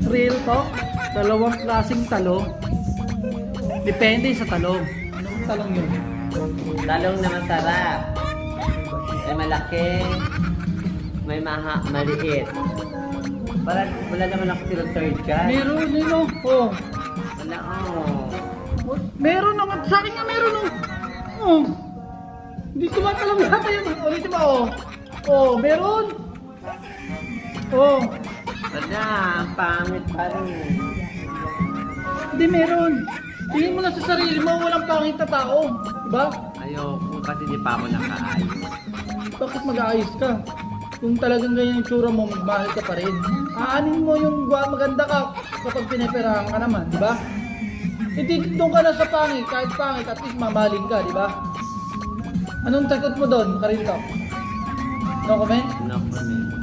Real talk, dalawang klaseng talong. Depende sa talong. Anong talong yun? Talong na masarap. May malaki, may maliit. Wala naman ako silang third guy. Meron, yun o. Oh. Wala, oh. Meron naman. Sa akin nga meron o. Oh. Hindi tumatalong yata yun. Ulitin mo o. Oh, meron. Oh. Wala, ang pangit pa rin. Hindi meron. Tingin mo na sa sarili mo, walang pangit na tao. Diba? Ayoko kasi di pa ako nakaayos. Bakit mag-aayos ka? Kung talagang ganyan yung tsura mo, magmahal ka pa rin. Aanin mo yung maganda ka kapag piniperahan ka naman, di ba? Hindi doon ka na sa pangit, kahit pangit, at least mamahalin ka, di ba? Anong takot mo doon, Karinto? No comment? No comment.